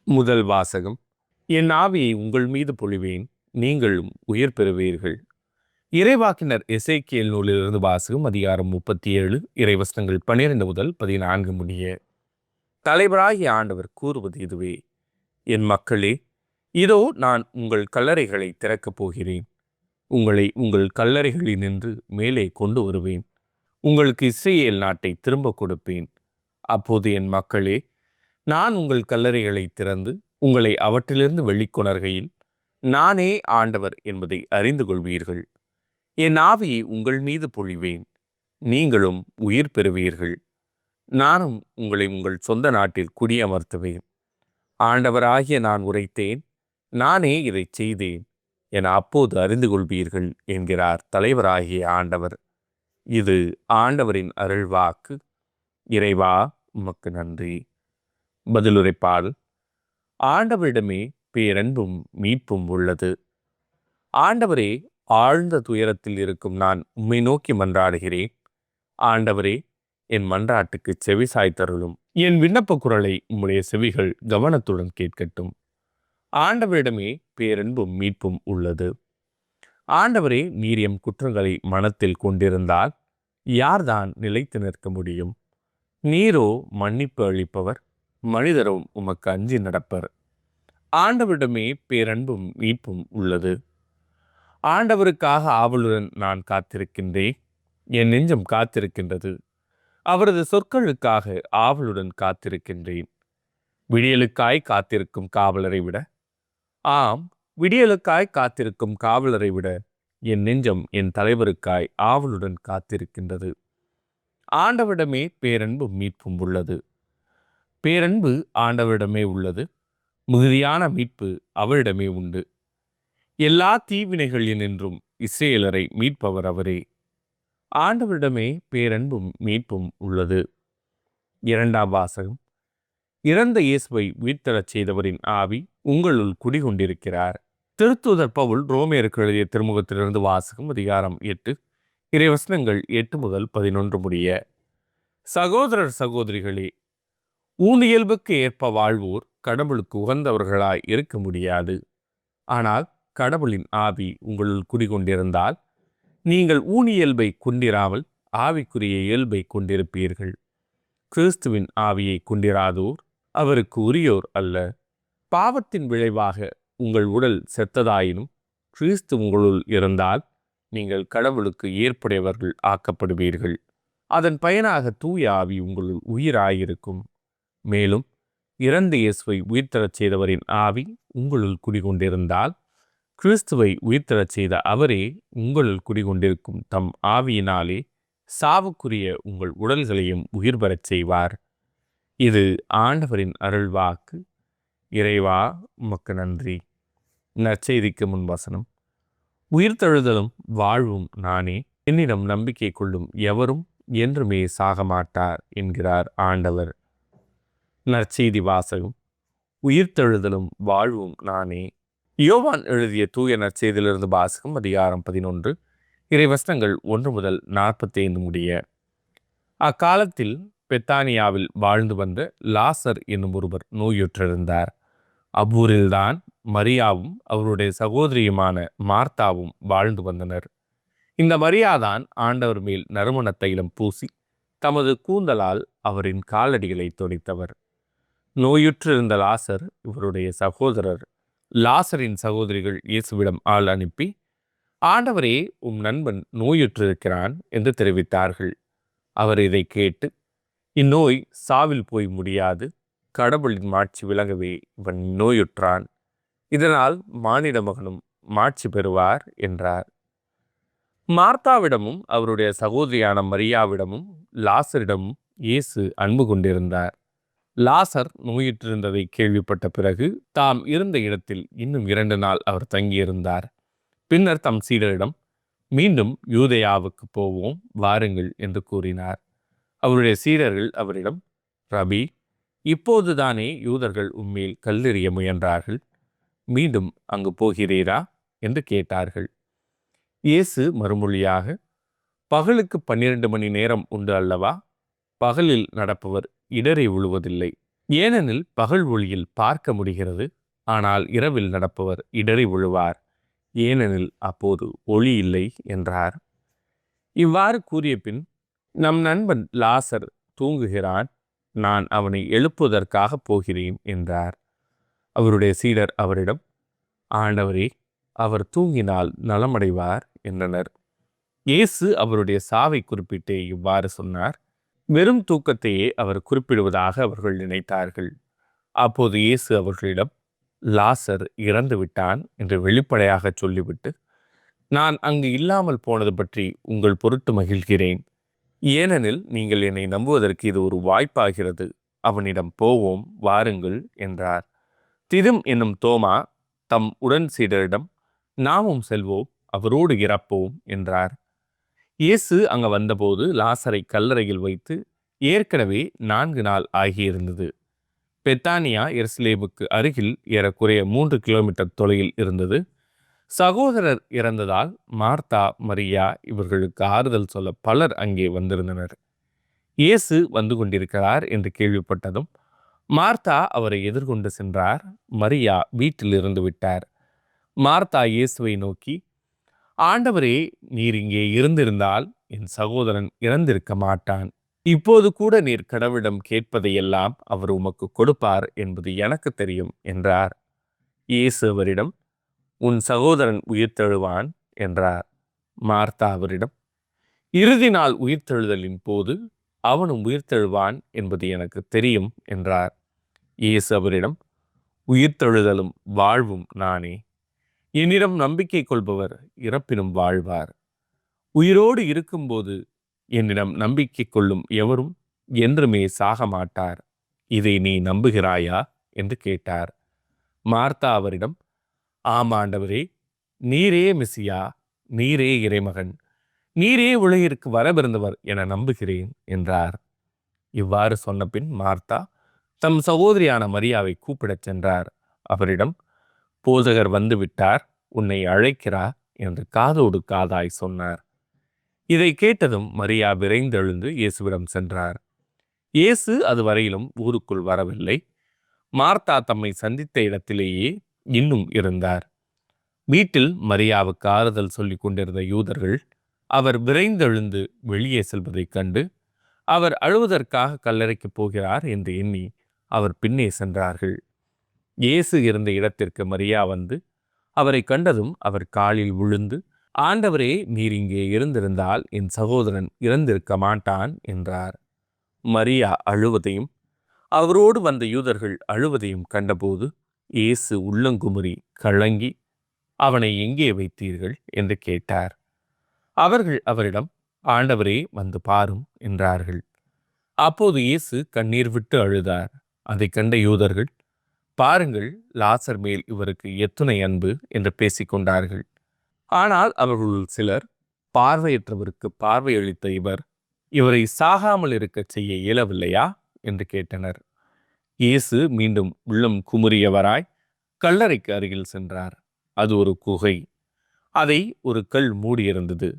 முதல் வாசகம். என் ஆவியை உங்கள் மீது பொழிவேன், நீங்களும் உயிர் பெறுவீர்கள். இறைவாக்கினர் எசேக்கியேல் நூலிலிருந்து வாசகம். அதிகாரம் 37, இறைவசனங்கள் 12 முதல் 14 முடிய. தலைவராகிய ஆண்டவர் கூறுவது இதுவே: என் மக்களே, இதோ நான் உங்கள் கல்லறைகளை திறக்கப் போகிறேன். உங்களை உங்கள் கல்லறைகளினின்று மேலே கொண்டு வருவேன். உங்களுக்கு இஸ்ரேல் நாட்டை திரும்ப கொடுப்பேன். அப்போது என் மக்களே, நான் உங்கள் கல்லறைகளை திறந்து உங்களை அவற்றிலிருந்து வெளிக்கொணர்கையில் நானே ஆண்டவர் என்பதை அறிந்து கொள்வீர்கள். என் ஆவியை உங்கள் மீது பொழிவேன், நீங்களும் உயிர் பெறுவீர்கள். நானும் உங்களை உங்கள் சொந்த நாட்டில் குடியமர்த்துவேன். ஆண்டவராகிய நான் உரைத்தேன், நானே இதை செய்தேன் என அப்போது அறிந்து கொள்வீர்கள் என்கிறார் தலைவராகிய ஆண்டவர். இது ஆண்டவரின் அருள்வாக்கு. இறைவா, உமக்கு நன்றி. பதிலுரைப்பால். ஆண்டவரிடமே பேரன்பும் மீட்பும் உள்ளது. ஆண்டவரே, ஆழ்ந்த துயரத்தில் இருக்கும் நான் உம்மை நோக்கி மன்றாடுகிறேன். ஆண்டவரே, என் மன்றாட்டுக்கு செவி சாய்த்தருளும். என் விண்ணப்ப குரலை உம்முடைய செவிகள் கவனத்துடன் கேட்கட்டும். ஆண்டவரிடமே பேரன்பும் மீட்பும் உள்ளது. ஆண்டவரே, நீர் எம் குற்றங்களை மனத்தில் கொண்டிருந்தால் யார்தான் நிலைத்து நிற்க முடியும்? நீரோ மன்னிப்பு அளிப்பவர், மனிதரும் உமக்கு அஞ்சி நடப்பர். ஆண்டவரிடமே பேரன்பும் மீட்பும் உள்ளது. ஆண்டவருக்காக ஆவலுடன் நான் காத்திருக்கின்றேன். என் நெஞ்சம் காத்திருக்கின்றது. அவரது சொற்களுக்காக ஆவலுடன் காத்திருக்கின்றேன். விடியலுக்காய் காத்திருக்கும் காவலரை விட, ஆம், விடியலுக்காய் காத்திருக்கும் காவலரை விட என் நெஞ்சம் என் தலைவருக்காய் ஆவலுடன் காத்திருக்கின்றது. ஆண்டவரிடமே பேரன்பும் மீட்பும் உள்ளது. பேரன்பு ஆண்டவரிடமே உள்ளது. மிகுதியான மீட்பு அவரிடமே உண்டு. எல்லா தீவினைகளினின்றும் இஸ்ரேலரை மீட்பவர் அவரே. ஆண்டவரிடமே பேரன்பும் மீட்பும் உள்ளது. இரண்டாம் வாசகம். இறந்த இயேசுவை உயிர்த்தெழச் செய்தவரின் ஆவி உங்களுள் குடிகொண்டிருக்கிறார். திருத்தூதர் பவுல் ரோமேயருக்கு எழுதிய திருமுகத்திலிருந்து வாசகம். அதிகாரம் 8, இறைவசனங்கள் 8 முதல் 11 முடிய. சகோதரர் சகோதரிகளே, ஊனியல்புக்கு ஏற்ப வாழ்வோர் கடவுளுக்கு உகந்தவர்களாய் இருக்க முடியாது. ஆனால் கடவுளின் ஆவி உங்களுள் குடிகொண்டிருந்தால் நீங்கள் ஊனியல்பை கொண்டிராமல் ஆவிக்குரிய இயல்பை கொண்டிருப்பீர்கள். கிறிஸ்துவின் ஆவியை கொண்டிராதோர் அவருக்கு உரியோர் அல்ல. பாவத்தின் விளைவாக உங்கள் உடல் செத்ததாயினும் கிறிஸ்து உங்களுள் இருந்தால் நீங்கள் கடவுளுக்கு ஏற்புடையவர்கள் ஆக்கப்படுவீர்கள். அதன் பயனாக தூய ஆவி உங்களுள் உயிராயிருக்கும். மேலும் இறந்த இயேசுவை உயிர்த்தெழச் செய்தவரின் ஆவி உங்களுள் குடிகொண்டிருந்தால் கிறிஸ்துவை உயிர்த்தெழச் செய்த அவரே உங்களுள் குடிகொண்டிருக்கும் தம் ஆவியினாலே சாவுக்குரிய உங்கள் உடல்களையும் உயிர் பெறச் செய்வார். இது ஆண்டவரின் அருள்வாக்கு. இறைவா, உமக்கு நன்றி. நற்செய்திக்கு முன்வசனம். உயிர்த்தெழுதலும் வாழ்வும் நானே. என்னிடம் நம்பிக்கை கொள்ளும் எவரும் என்றுமே சாகமாட்டார் என்கிறார் ஆண்டவர். நற்செய்தி வாசகம். உயிர்த்தெழுதலும் வாழ்வும் நானே. யோவான் எழுதிய தூய நற்செய்தியிலிருந்து வாசகம். அதிகாரம் 11, இறைவசனங்கள் 1 முதல் 45 முடிய. அக்காலத்தில் பெத்தானியாவில் வாழ்ந்து வந்த லாசர் என்னும் ஒருவர் நோயுற்றிருந்தார். அவ்வூரில்தான் மரியாவும் அவருடைய சகோதரியுமான மார்த்தாவும் வாழ்ந்து வந்தனர். இந்த மரியாதான் ஆண்டவர் மேல் நறுமண தைலம் பூசி தமது கூந்தலால் அவரின் காலடிகளை துடைத்தவர். நோயுற்றிருந்த லாசர் இவருடைய சகோதரர். லாசரின் சகோதரிகள் இயேசுவிடம் ஆள் அனுப்பி, ஆண்டவரே, உம் நண்பன் நோயுற்றிருக்கிறான் என்று தெரிவித்தார்கள். அவர் இதை கேட்டு, இந்நோய் சாவில் போய் முடியாது, கடவுளின் மாட்சி விளங்கவே இவன் நோயுற்றான். இதனால் மானிட மகனும் மாட்சி பெறுவார் என்றார். மார்த்தாவிடமும் அவருடைய சகோதரியான மரியாவிடமும் லாசரிடமும் இயேசு அன்பு கொண்டிருந்தார். லாசர் நோயுற்றிருந்ததை கேள்விப்பட்ட பிறகு தாம் இருந்த இடத்தில் இன்னும் 2 நாள் அவர் தங்கியிருந்தார். பின்னர் தம் சீடரிடம், மீண்டும் யூதேயாவுக்கு போவோம் வாருங்கள் என்று கூறினார். அவருடைய சீடர்கள் அவரிடம், ரபி, இப்போதுதானே யூதர்கள் உம்மேல் கல்லெறிய முயன்றார்கள், மீண்டும் அங்கு போகிறீரா என்று கேட்டார்கள். இயேசு மறுமொழியாக, பகலுக்கு 12 மணி நேரம் உண்டு அல்லவா? பகலில் நடப்பவர் இடரை விழுவதில்லை, ஏனெனில் பகல் ஒளியில் பார்க்க முடிகிறது, ஆனால் இரவில் நடப்பவர் இடறி விழுவார், ஏனெனில் அப்போது ஒளி இல்லை என்றார். இவ்வாறு கூறிய பின், நம் நண்பன் லாசர் தூங்குகிறான், நான் அவனை எழுப்புவதற்காக போகிறேன் என்றார். அவருடைய சீடர் அவரிடம், ஆண்டவரே, அவர் தூங்கினால் நலமடைவார் என்றனர். இயேசு அவருடைய சாவை குறிப்பிட்டே இவ்வாறு சொன்னார். வெறும் தூக்கத்தையே அவர் குறிப்பிடுவதாக அவர்கள் நினைத்தார்கள். அப்போது இயேசு அவர்களிடம், லாசர் இறந்து விட்டான் என்று வெளிப்படையாக சொல்லிவிட்டு, நான் அங்கு இல்லாமல் போனது பற்றி உங்கள் பொருட்டு மகிழ்கிறேன். ஏனெனில் நீங்கள் என்னை நம்புவதற்கு இது ஒரு வாய்ப்பாகிறது. அவனிடம் போவோம், வாருங்கள் என்றார். திதும் என்னும் தோமா தம் உடன் சீடரிடம், நாமும் செல்வோம், அவரோடு இறப்போம் என்றார். இயேசு அங்கு வந்தபோது லாசரை கல்லறையில் வைத்து ஏற்கனவே 4 நாள் ஆகியிருந்தது. பெத்தானியா எருசலேமுக்கு அருகில் ஏறக்குறைய 3 கிலோமீட்டர் தொலைவில் இருந்தது. சகோதரர் இறந்ததால் மார்த்தா, மரியா இவர்களுக்கு ஆறுதல் சொல்ல பலர் அங்கே வந்திருந்தனர். இயேசு வந்து கொண்டிருக்கிறார் என்று கேள்விப்பட்டதும் மார்த்தா அவரை எதிர்கொண்டு சென்றார். மரியா வீட்டில் இருந்து விட்டார். மார்த்தா இயேசுவை நோக்கி, ஆண்டவரே, நீர் இங்கே இருந்திருந்தால் என் சகோதரன் இறந்திருக்க மாட்டான். இப்போது கூட நீர் கடவுளிடம் கேட்பதையெல்லாம் அவர் உமக்கு கொடுப்பார் என்பது எனக்கு தெரியும் என்றார். இயேசு அவரிடம், உன் சகோதரன் உயிர்த்தெழுவான் என்றார். மார்த்தா அவரிடம், இறுதி நாள் உயிர்த்தெழுதலின் போது அவனும் உயிர்த்தெழுவான் என்பது எனக்கு தெரியும் என்றார். இயேசு அவரிடம், உயிர்த்தெழுதலும் வாழ்வும் நானே. என்னிடம் நம்பிக்கை கொள்பவர் இறப்பினும் வாழ்வார். உயிரோடு இருக்கும்போது என்னிடம் நம்பிக்கை கொள்ளும் எவரும் என்றுமே சாக மாட்டார். இதை நீ நம்புகிறாயா என்று கேட்டார். மார்த்தா அவரிடம், ஆமாண்டவரே, நீரே மெசியா, நீரே இறைமகன், நீரே உலகிற்கு வரவிருந்தவர் என நம்புகிறேன் என்றார். இவ்வாறு சொன்ன பின் மார்த்தா தம் சகோதரியான மரியாவை கூப்பிடச் சென்றார். அவரிடம், போதகர் வந்துவிட்டார், உன்னை அழைக்கிறார் என்று காதோடு காதாய் சொன்னார். இதை கேட்டதும் மரியா விரைந்தெழுந்து இயேசுவிடம் சென்றார். இயேசு அதுவரையிலும் ஊருக்குள் வரவில்லை. மார்த்தா தம்மை சந்தித்த இடத்திலேயே இன்னும் இருந்தார். வீட்டில் மரியாவுக்கு ஆறுதல் சொல்லிக் கொண்டிருந்த யூதர்கள் அவர் விரைந்தெழுந்து வெளியே செல்வதைக் கண்டு அவர் அழுவதற்காக கல்லறைக்கு போகிறார் என்று எண்ணி அவர் பின்னே சென்றார்கள். இயேசு இருந்த இடத்திற்கு மரியா வந்து அவரை கண்டதும் அவர் காலில் விழுந்து, ஆண்டவரே, நீர் இங்கே இருந்திருந்தால் என் சகோதரன் இறந்திருக்க மாட்டான் என்றார். மரியா அழுவதையும் அவரோடு வந்த யூதர்கள் அழுவதையும் கண்டபோது இயேசு உள்ளங்குமுறி கலங்கி, அவனை எங்கே வைத்தீர்கள் என்று கேட்டார். அவர்கள் அவரிடம், ஆண்டவரே, வந்து பாரும் என்றார்கள். அப்போது இயேசு கண்ணீர் விட்டு அழுதார். அதை கண்ட யூதர்கள், பாருங்கள், லாசர் மேல் இவருக்கு எத்துணை அன்பு என்று பேசிக்கொண்டார்கள். ஆனால் அவர்களுள் சிலர், பார்வையற்றவருக்கு பார்வையளித்த இவரை சாகாமல் இருக்கச் செய்ய இயலவில்லையா என்று கேட்டனர். இயேசு மீண்டும் உள்ளம் குமுறியவராய் கல்லறைக்கு அருகில் சென்றார். அது ஒரு குகை. அதை ஒரு கல் மூடியிருந்தது.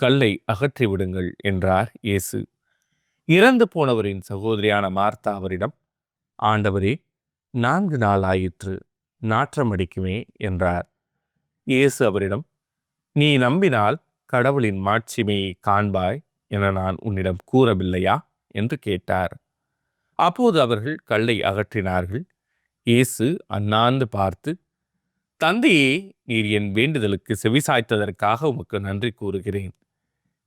கல்லை அகற்றி விடுங்கள் என்றார் இயேசு. இறந்து போனவரின் சகோதரியான மார்த்தா அவரிடம், ஆண்டவரே, 4 நாள் ஆயிற்று, நாற்றம் அடிக்குமே என்றார். இயேசு அவரிடம், நீ நம்பினால் கடவுளின் மாட்சிமையை காண்பாய் என நான் உன்னிடம் கூறவில்லையா என்று கேட்டார். அப்போது அவர்கள் கல்லை அகற்றினார்கள். இயேசு அண்ணாந்து பார்த்து, தந்தையே, நீர் என் வேண்டுதலுக்கு செவிசாய்த்ததற்காக உமக்கு நன்றி கூறுகிறேன்.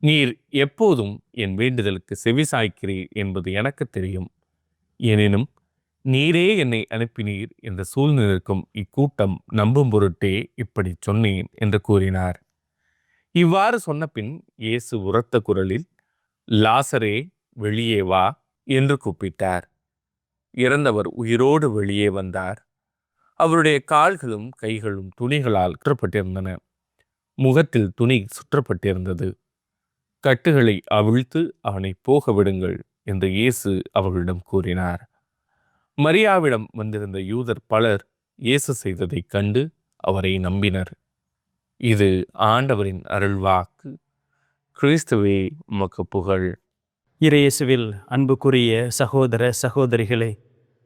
நீர் எப்போதும் என் வேண்டுதலுக்கு செவிசாய்க்கிறீர் என்பது எனக்கு தெரியும். எனினும் நீரே என்னை அனுப்பினீர் என்ற சூழ்நிலைக்கும் இக்கூட்டம் நம்பும் பொருட்டே இப்படி சொன்னேன் என்று கூறினார். இவ்வாறு சொன்ன பின் இயேசு உரத்த குரலில், லாசரே, வெளியே வா என்று கூப்பிட்டார். இறந்தவர் உயிரோடு வெளியே வந்தார். அவருடைய கால்களும் கைகளும் துணிகளால் சுற்றப்பட்டிருந்தன. முகத்தில் துணி சுற்றப்பட்டிருந்தது. கட்டுகளை அவிழ்த்து அவனை போக விடுங்கள் என்று இயேசு அவர்களிடம் கூறினார். மரியாவிடம் வந்திருந்த யூதர் பலர் இயேசு செய்ததைக் கண்டு அவரை நம்பினர். இது ஆண்டவரின் அருள்வாக்கு. கிறிஸ்துவே, உமக்கு புகழ். இறையேசுவில் அன்புக்குரிய சகோதர சகோதரிகளே,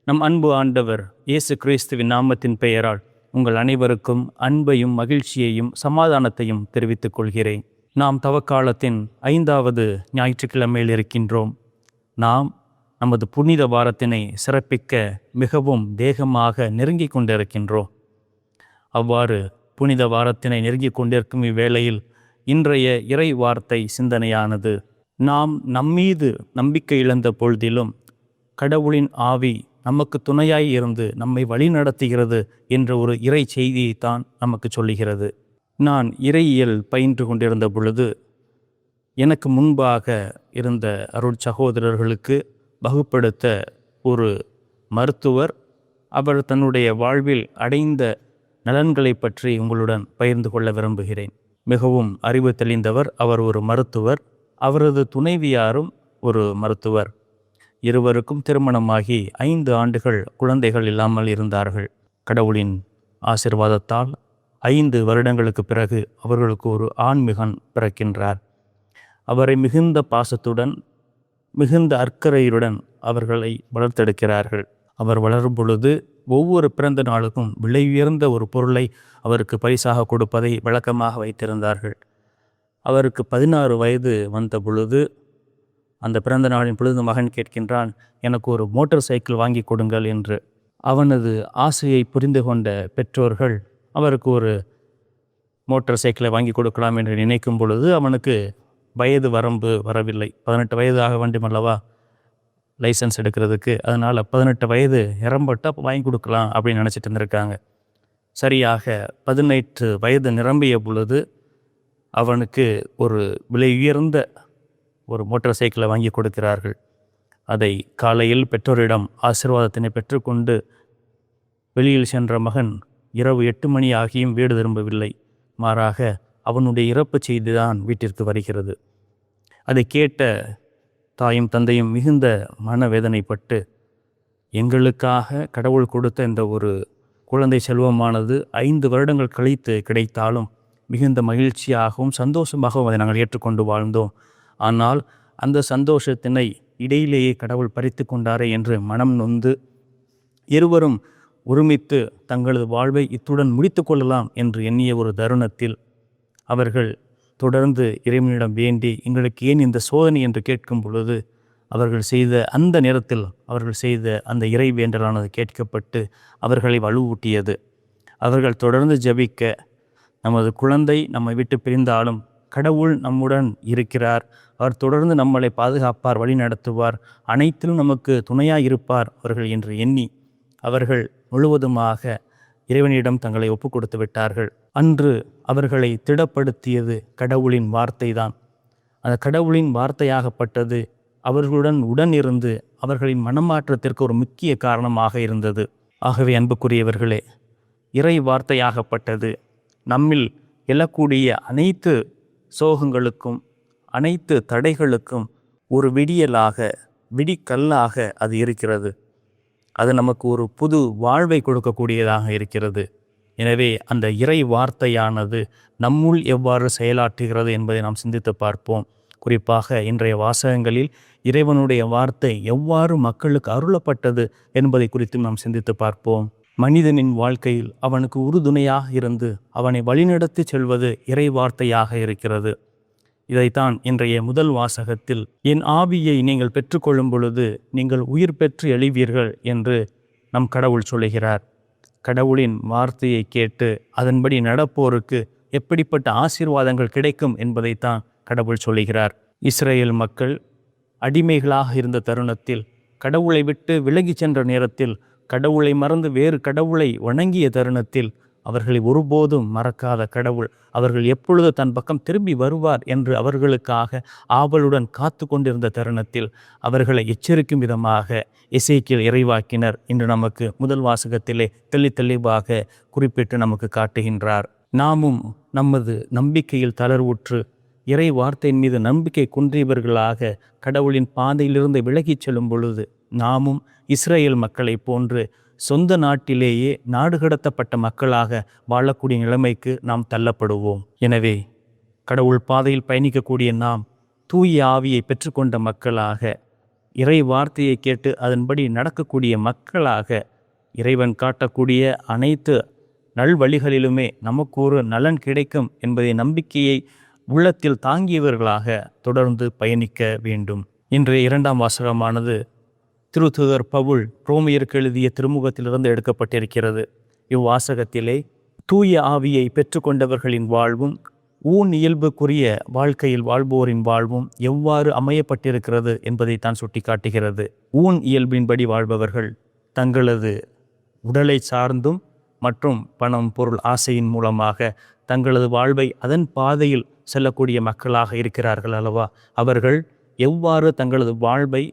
நம் அன்பு ஆண்டவர் இயேசு கிறிஸ்துவின் நாமத்தின் பெயரால் உங்கள் அனைவருக்கும் அன்பையும் மகிழ்ச்சியையும் சமாதானத்தையும் தெரிவித்துக் கொள்கிறேன். நாம் தவக்காலத்தின் 5வது ஞாயிற்றுக்கிழமையில் இருக்கின்றோம். நாம் நமது புனித வாரத்தினை சிறப்பிக்க மிகவும் வேகமாக நெருங்கி கொண்டிருக்கின்றோம். அவ்வாறு புனித வாரத்தினை நெருங்கி கொண்டிருக்கும் இவ்வேளையில் இன்றைய இறை வார்த்தை சிந்தனையானது, நாம் நம்மீது நம்பிக்கை இழந்த பொழுதிலும் கடவுளின் ஆவி நமக்கு துணையாய் இருந்து நம்மை வழிநடத்துகிறது என்ற ஒரு இறை செய்தியைத்தான் நமக்கு சொல்லுகிறது. நான் இறையியல் பயின்று கொண்டிருந்த பொழுது எனக்கு முன்பாக இருந்த அருள் சகோதரர்களுக்கு வகுப்படுத்த ஒரு மருத்துவர் அவர் தன்னுடைய வாழ்வில் அடைந்த நலன்களை பற்றி உங்களுடன் பகிர்ந்து கொள்ள விரும்புகிறேன். மிகவும் அறிவு தெளிந்தவர். அவர் ஒரு மருத்துவர். அவரது துணைவியாரும் ஒரு மருத்துவர். இருவருக்கும் திருமணமாகி 5 ஆண்டுகள் குழந்தைகள் இல்லாமல் இருந்தார்கள். கடவுளின் ஆசீர்வாதத்தால் 5 வருடங்களுக்கு பிறகு அவர்களுக்கு ஒரு ஆண்மகன் பிறக்கின்றார். அவரை மிகுந்த பாசத்துடன் மிகுந்த அக்கறையுடன் அவர்களை வளர்த்தெடுக்கிறார்கள். அவர் வளரும் பொழுது ஒவ்வொரு பிறந்த நாளுக்கும் விலை உயர்ந்த ஒரு பொருளை அவருக்கு பரிசாக கொடுப்பதை வழக்கமாக வைத்திருந்தார்கள். அவருக்கு 16 வயது வந்த பொழுது அந்த பிறந்த நாளின் பொழுது மகன் கேட்கின்றான், எனக்கு ஒரு மோட்டார் சைக்கிள் வாங்கி கொடுங்கள் என்று. அவனது ஆசையை புரிந்து கொண்ட பெற்றோர்கள் அவருக்கு ஒரு மோட்டார் சைக்கிளை வாங்கி கொடுக்கலாம் என்று நினைக்கும் பொழுது அவனுக்கு வயது வரம்பு வரவில்லை. 18 வயது ஆக வேண்டுமல்லவா லைசன்ஸ் எடுக்கிறதுக்கு. அதனால் 18 வயது நிரம்பட்டு அப்போ வாங்கி கொடுக்கலாம் அப்படின்னு நினச்சிட்டு இருந்திருக்காங்க. சரியாக 18 வயது நிரம்பிய பொழுது அவனுக்கு ஒரு விலை உயர்ந்த ஒரு மோட்டார் சைக்கிளை வாங்கி கொடுக்கிறார்கள். அதை காலையில் பெற்றோரிடம் ஆசீர்வாதத்தினை பெற்றுக்கொண்டு வெளியில் சென்ற மகன் இரவு 8 மணி ஆகியும் வீடு திரும்பவில்லை. மாறாக அவனுடைய இறப்பு செய்திதான் வீட்டிற்கு வருகிறது. அதை கேட்ட தாயும் தந்தையும் மிகுந்த மனவேதனைப்பட்டு, எங்களுக்காக கடவுள் கொடுத்த இந்த ஒரு குழந்தை செல்வமானது 5 வருடங்கள் கழித்து கிடைத்தாலும் மிகுந்த மகிழ்ச்சியாகவும் சந்தோஷமாகவும் அதை நாங்கள் ஏற்றுக்கொண்டு வாழ்ந்தோம். ஆனால் அந்த சந்தோஷத்தினை இடையிலேயே கடவுள் பறித்து கொண்டாரே என்று மனம் நொந்து இருவரும் ஒருமித்து தங்களது வாழ்வை இத்துடன் முடித்து கொள்ளலாம் என்று எண்ணிய ஒரு தருணத்தில் அவர்கள் தொடர்ந்து இறைவனிடம் வேண்டி, எங்களுக்கு ஏன் இந்த சோதனை என்று கேட்கும் பொழுது அவர்கள் செய்த அந்த நேரத்தில் அவர்கள் செய்த அந்த இறை வேண்டலானது கேட்கப்பட்டு அவர்களை வலுவூட்டியது. அவர்கள் தொடர்ந்து ஜெபிக்க, நமது குழந்தை நம்மை விட்டு பிரிந்தாலும் கடவுள் நம்முடன் இருக்கிறார், அவர் தொடர்ந்து நம்மளை பாதுகாப்பார், வழி நடத்துவார், அனைத்திலும் நமக்கு துணையாக இருப்பார் அவர்கள் என்று எண்ணி அவர்கள் முழுவதுமாக இறைவனிடம் தங்களை ஒப்பு கொடுத்து விட்டார்கள். அன்று அவர்களை திடப்படுத்தியது கடவுளின் வார்த்தை தான். அந்த கடவுளின் வார்த்தையாகப்பட்டது அவர்களுடன் உடன் இருந்து அவர்களின் மனமாற்றத்திற்கு ஒரு முக்கிய காரணமாக இருந்தது. ஆகவே அன்புக்குரியவர்களே, இறை வார்த்தையாகப்பட்டது நம்மில் எழக்கூடிய அனைத்து சோகங்களுக்கும் அனைத்து தடைகளுக்கும் ஒரு விடியலாக விடிக்கல்லாக அது இருக்கிறது. அது நமக்கு ஒரு புது வாழ்வை கொடுக்கக்கூடியதாக இருக்கிறது. எனவே அந்த இறை வார்த்தையானது நம்முள் எவ்வாறு செயலாற்றுகிறது என்பதை நாம் சிந்தித்து பார்ப்போம். குறிப்பாக இன்றைய வாசகங்களில் இறைவனுடைய வார்த்தை எவ்வாறு மக்களுக்கு அருளப்பட்டது என்பதை குறித்தும் நாம் சிந்தித்து பார்ப்போம். மனிதனின் வாழ்க்கையில் அவனுக்கு உறுதுணையாக இருந்து அவனை வழிநடத்தி செல்வது இறை வார்த்தையாக இருக்கிறது. இதைத்தான் இன்றைய முதல் வாசகத்தில், என் ஆவியை நீங்கள் பெற்றுக்கொள்ளும் பொழுது நீங்கள் உயிர் பெற்று எழுவீர்கள் என்று நம் கடவுள் சொல்லுகிறார். கடவுளின் வார்த்தையை கேட்டு அதன்படி நடப்போருக்கு எப்படிப்பட்ட ஆசீர்வாதங்கள் கிடைக்கும் என்பதைத்தான் கடவுள் சொல்லுகிறார். இஸ்ரேல் மக்கள் அடிமைகளாக இருந்த தருணத்தில், கடவுளை விட்டு விலகி சென்ற நேரத்தில், கடவுளை மறந்து வேறு கடவுளை வணங்கிய தருணத்தில் அவர்களை ஒருபோதும் மறக்காத கடவுள் அவர்கள் எப்பொழுது தன் பக்கம் திரும்பி வருவார் என்று அவர்களுக்காக ஆவலுடன் காத்து கொண்டிருந்த தருணத்தில் அவர்களை எச்சரிக்கும் விதமாக எசேக்கியேல் இறைவாக்கினர் இன்று நமக்கு முதல் வாசகத்திலே தெளிவாக குறிப்பிட்டு நமக்கு காட்டுகின்றார். நாமும் நமது நம்பிக்கையில் தளர்வுற்று இறை வார்த்தையின் மீது நம்பிக்கை குன்றியவர்களாக கடவுளின் பாதையிலிருந்து விலகிச் செல்லும் பொழுது நாமும் இஸ்ரேல் மக்களை போன்று சொந்த நாட்டிலேயே நாடு கடத்தப்பட்ட மக்களாக வாழக்கூடிய நிலைமைக்கு நாம் தள்ளப்படுவோம். எனவே கடவுள் பாதையில் பயணிக்கக்கூடிய நாம் தூய ஆவியை பெற்றுக்கொண்ட மக்களாக இறை வார்த்தையை கேட்டு அதன்படி நடக்கக்கூடிய மக்களாக இறைவன் காட்டக்கூடிய அனைத்து நல்வழிகளிலுமே நமக்கு ஒரு நலன் கிடைக்கும் என்பதை நம்பிக்கையை உள்ளத்தில் தாங்கியவர்களாக தொடர்ந்து பயணிக்க வேண்டும். இன்றைய இரண்டாம் வாசகமானது திருத்தூதர் பவுல் ரோமியருக்கு எழுதிய திருமுகத்திலிருந்து எடுக்கப்பட்டிருக்கிறது. இவ்வாசகத்திலே தூய ஆவியை பெற்றுக்கொண்டவர்களின் வாழ்வும் ஊன் இயல்புக்குரிய வாழ்க்கையில் வாழ்வோரின் வாழ்வும் எவ்வாறு அமையப்பட்டிருக்கிறது என்பதை தான் சுட்டி காட்டுகிறது. ஊன் இயல்பின்படி வாழ்பவர்கள் தங்களது உடலை சார்ந்தும் மற்றும் பணம் பொருள் ஆசையின் மூலமாக தங்களது வாழ்வை அதன் பாதையில் செல்லக்கூடிய மக்களாக இருக்கிறார்கள் அல்லவா? அவர்கள் எவ்வாறு தங்களது வாழ்வை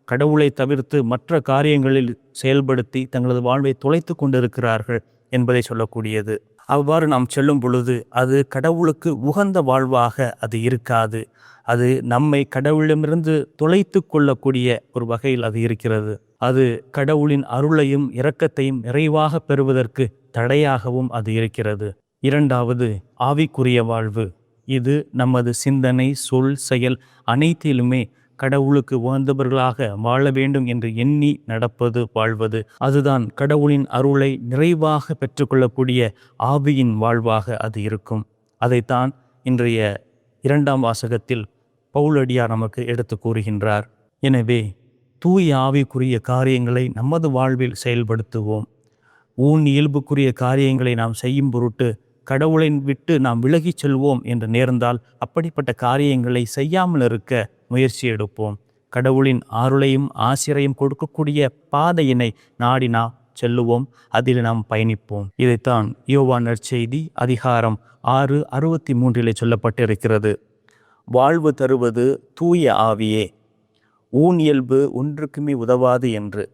கடவுளை தவிர்த்து மற்ற காரியங்களில் செயல்படுத்தி தங்களது வாழ்வை தொலைத்து கொண்டிருக்கிறார்கள் என்பதை சொல்லக்கூடியது. அவ்வாறு நாம் செல்லும் பொழுது அது கடவுளுக்கு உகந்த வாழ்வாக அது இருக்காது. அது நம்மை கடவுளிடமிருந்து தொலைத்து கொள்ளக்கூடிய ஒரு வகையில் அது இருக்கிறது. அது கடவுளின் அருளையும் இரக்கத்தையும் நிறைவாக பெறுவதற்கு தடையாகவும் அது இருக்கிறது. இரண்டாவது, ஆவிக்குரிய வாழ்வு. இது நமது சிந்தனை, சொல், செயல் அனைத்திலுமே கடவுளுக்கு உகந்தவர்களாக வாழ வேண்டும் என்று எண்ணி நடப்பது, வாழ்வது. அதுதான் கடவுளின் அருளை நிறைவாக பெற்றுக்கொள்ளக்கூடிய ஆவியின் வாழ்வாக அது இருக்கும். அதைத்தான் இன்றைய இரண்டாம் வாசகத்தில் பவுலடியார் நமக்கு எடுத்து கூறுகின்றார். எனவே தூய ஆவிக்குரிய காரியங்களை நமது வாழ்வில் செயல்படுத்துவோம். ஊன் இயல்புக்குரிய காரியங்களை நாம் செய்யும் பொருட்டு கடவுளை விட்டு நாம் விலகிச் செல்வோம் என்று நேர்ந்தால் அப்படிப்பட்ட காரியங்களை செய்யாமல் இருக்க முயற்சி எடுப்போம். கடவுளின் அருளையும் ஆசிரையும் கொடுக்கக்கூடிய பாதையினை நாடி நாம் செல்லுவோம், அதில் நாம் பயணிப்போம். இதைத்தான் யோவான் நற்செய்தி அதிகாரம் 6:63 சொல்லப்பட்டிருக்கிறது. வாழ்வு தருவது தூய ஆவியே, ஊன் இயல்பு ஒன்றுக்குமே உதவாது என்று.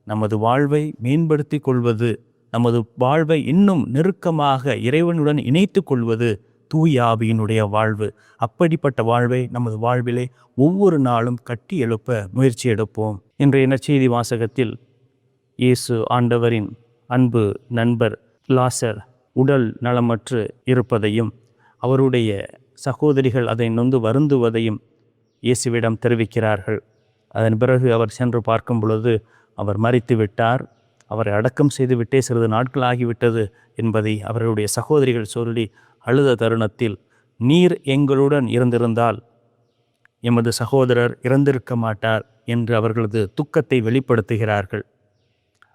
நமது வாழ்வை மேம்படுத்தி கொள்வது, நமது வாழ்வை இன்னும் நெருக்கமாக இறைவனுடன் இணைத்து கொள்வது தூய ஆவியினுடைய வாழ்வு. அப்படிப்பட்ட வாழ்வை நமது வாழ்விலே ஒவ்வொரு நாளும் கட்டி எழுப்ப முயற்சி எடுப்போம். இன்றைய நற்செய்தி வாசகத்தில் இயேசு ஆண்டவரின் அன்பு நண்பர் லாசர் உடல் நலமற்று இருப்பதையும் அவருடைய சகோதரிகள் அதை நொந்து வருந்துவதையும் இயேசுவிடம் தெரிவிக்கிறார்கள். அதன் பிறகு அவர் சென்று பார்க்கும் பொழுது அவர் மரித்து விட்டார், அவரை அடக்கம் செய்துவிட்டே சிறிது நாட்கள் ஆகிவிட்டது என்பதை அவர்களுடைய சகோதரிகள் சொல்லி அழுத தருணத்தில், நீர் எங்களுடன் இருந்திருந்தால் எமது சகோதரர் இறந்திருக்க மாட்டார் என்று அவர்களது துக்கத்தை வெளிப்படுத்துகிறார்கள்.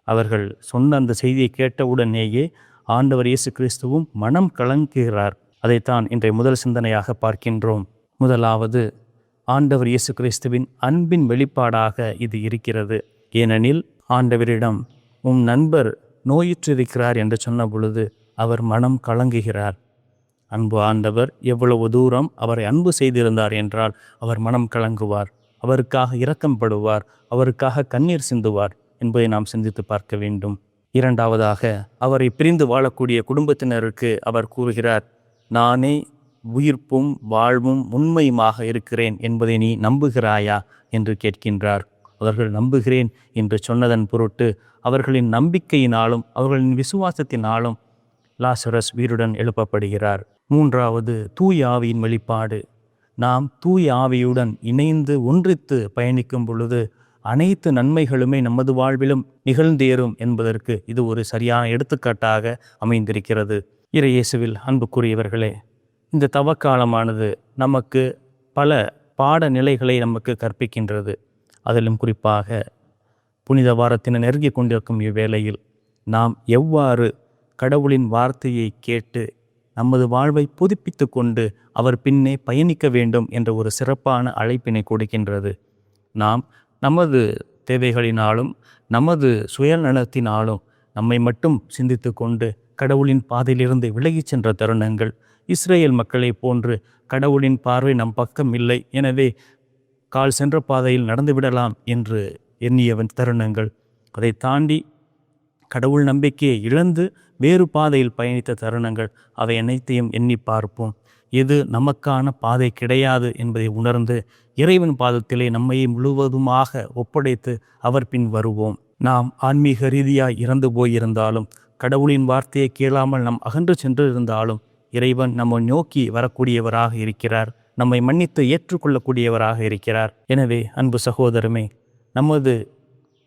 அவர்கள் சொன்ன அந்த செய்தியை கேட்டவுடனேயே ஆண்டவர் இயேசு கிறிஸ்துவும் மனம் கலங்குகிறார். அதைத்தான் இன்றைய முதல் சிந்தனையாக பார்க்கின்றோம். முதலாவது, ஆண்டவர் இயேசு கிறிஸ்துவின் அன்பின் வெளிப்பாடாக இது இருக்கிறது. ஏனெனில் ஆண்டவரிடம் உம் நண்பர் நோயுற்றிருக்கிறார் என்று சொன்ன பொழுது அவர் மனம் கலங்குகிறார். அன்பு ஆண்டவர் எவ்வளவு தூரம் அவரை அன்பு செய்திருந்தார் என்றால் அவர் மனம் கலங்குவார், அவருக்காக இரக்கம்படுவார், அவருக்காக கண்ணீர் சிந்துவார் என்பதை நாம் சிந்தித்து பார்க்க வேண்டும். இரண்டாவதாக, அவரை பிரிந்து வாழக்கூடிய குடும்பத்தினருக்கு அவர் கூறுகிறார், நானே உயிர்ப்பும் வாழ்வும் உண்மையுமாக இருக்கிறேன் என்பதை நீ நம்புகிறாயா என்று கேட்கின்றார். அவர்கள் நம்புகிறேன் என்று சொன்னதன் பொருட்டு அவர்களின் நம்பிக்கையினாலும் அவர்களின் விசுவாசத்தினாலும் லாசரஸ் உயிருடன் எழுப்பப்படுகிறார். மூன்றாவது, தூய ஆவியின் வெளிப்பாடு. நாம் தூய ஆவியுடன் இணைந்து ஒன்றித்து பயணிக்கும் பொழுது அனைத்து நன்மைகளுமே நமது வாழ்விலும் நிகழ்ந்தேறும் என்பதற்கு இது ஒரு சரியான எடுத்துக்காட்டாக அமைந்திருக்கிறது. இறையேசுவில் அன்புக்குரியவர்களே, இந்த தவக்காலமானது நமக்கு பல பாடநிலைகளை நமக்கு கற்பிக்கின்றது. அதிலும் குறிப்பாக புனித வாரத்தினை நெருங்கி கொண்டிருக்கும் இவ்வேளையில் நாம் எவ்வாறு கடவுளின் வார்த்தையை கேட்டு நமது வாழ்வை புதுப்பித்து கொண்டு அவர் பின்னே பயணிக்க வேண்டும் என்ற ஒரு சிறப்பான அழைப்பினை கொடுக்கின்றது. நாம் நமது தேவைகளினாலும் நமது சுயநலத்தினாலும் நம்மை மட்டும் சிந்தித்து கொண்டு கடவுளின் பாதையிலிருந்து விலகிச் சென்ற தருணங்கள், இஸ்ரேல் மக்களை போன்று கடவுளின் பார்வை நம் பக்கம் இல்லை, எனவே கால் சென்ற பாதையில் நடந்துவிடலாம் என்று எண்ணியவன் தருணங்கள், அதை தாண்டி கடவுள் நம்பிக்கையை இழந்து வேறு பாதையில் பயணித்த தருணங்கள், அவை அனைத்தையும் எண்ணி பார்ப்போம். இது நமக்கான பாதை கிடையாது என்பதை உணர்ந்து இறைவன் பாதத்திலே நம்மையை முழுவதுமாக ஒப்படைத்து அவர் பின் வருவோம். நாம் ஆன்மீக ரீதியாய் இறந்து போயிருந்தாலும், கடவுளின் வார்த்தையை கேளாமல் நாம் அகன்று சென்று இருந்தாலும், இறைவன் நம்மை நோக்கி வரக்கூடியவராக இருக்கிறார், நம்மை மன்னித்து ஏற்றுக்கொள்ளக்கூடியவராக இருக்கிறார். எனவே அன்பு சகோதரமே, நமது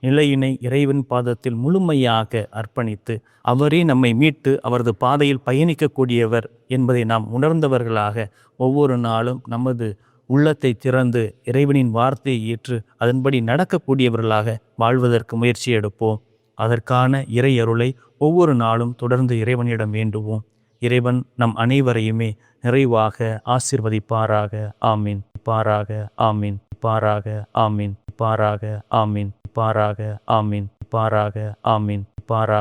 நிலையினை இறைவன் பாதத்தில் முழுமையாக அர்ப்பணித்து அவரே நம்மை மீட்டு அவரது பாதையில் பயணிக்கக்கூடியவர் என்பதை நாம் உணர்ந்தவர்களாக ஒவ்வொரு நாளும் நமது உள்ளத்தை திறந்து இறைவனின் வார்த்தையை ஏற்று அதன்படி நடக்கக்கூடியவர்களாக வாழ்வதற்கு முயற்சி எடுப்போம். அதற்கான இறை அருளை ஒவ்வொரு நாளும் தொடர்ந்து இறைவனிடம் வேண்டுவோம். இறைவன் நம் அனைவரையுமே நிறைவாக ஆசீர்வதிப்பாராக. ஆமீன். பாராக. ஆமீன். பாராக. ஆமீன். பாராக. ஆமீன். பாராக. ஆமீன். பாராக. ஆமீன். பாராக.